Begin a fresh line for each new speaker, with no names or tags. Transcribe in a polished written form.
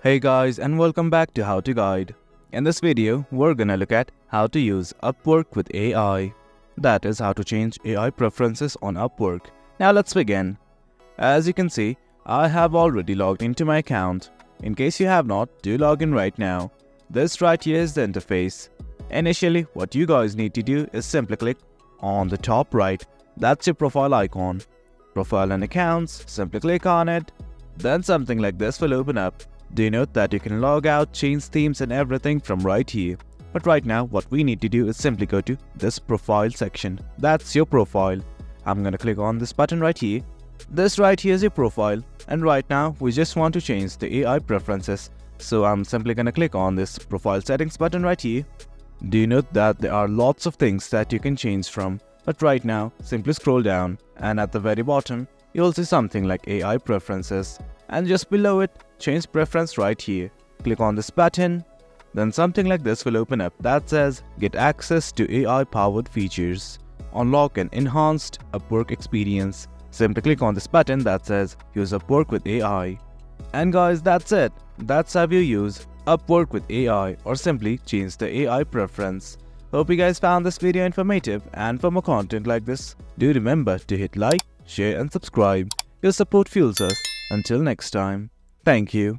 Hey guys, and welcome back to How to Guide. In this video, we're gonna look at how to use Upwork with AI. That is how to change AI preferences on Upwork. Now let's begin. As you can see, I have already logged into my account. In case you have not, do log in right now. This right here is the interface. Initially, what you guys need to do is simply click on the top right. That's your profile icon. Profile and accounts, simply click on it. Then something like this will open up. Do note that you can log out, change themes and everything from right here. But right now what we need to do is simply go to this profile section. That's your profile. I'm gonna click on this button right here. This right here is your profile, and right now we just want to change the AI preferences. So I'm simply gonna click on this profile settings button right here. Do note that there are lots of things that you can change from, but right now simply scroll down and at the very bottom you'll see something like AI preferences, and just below it change preference right here. Click on this button, then something like this will open up that says get access to AI powered features. Unlock an enhanced Upwork experience. Simply click on this button that says use Upwork with AI. And guys, that's it. That's how you use Upwork with AI, or simply change the AI preference. Hope you guys found this video informative, and for more content like this, do remember to hit like, share and subscribe. Your support fuels us. Until next time, thank you.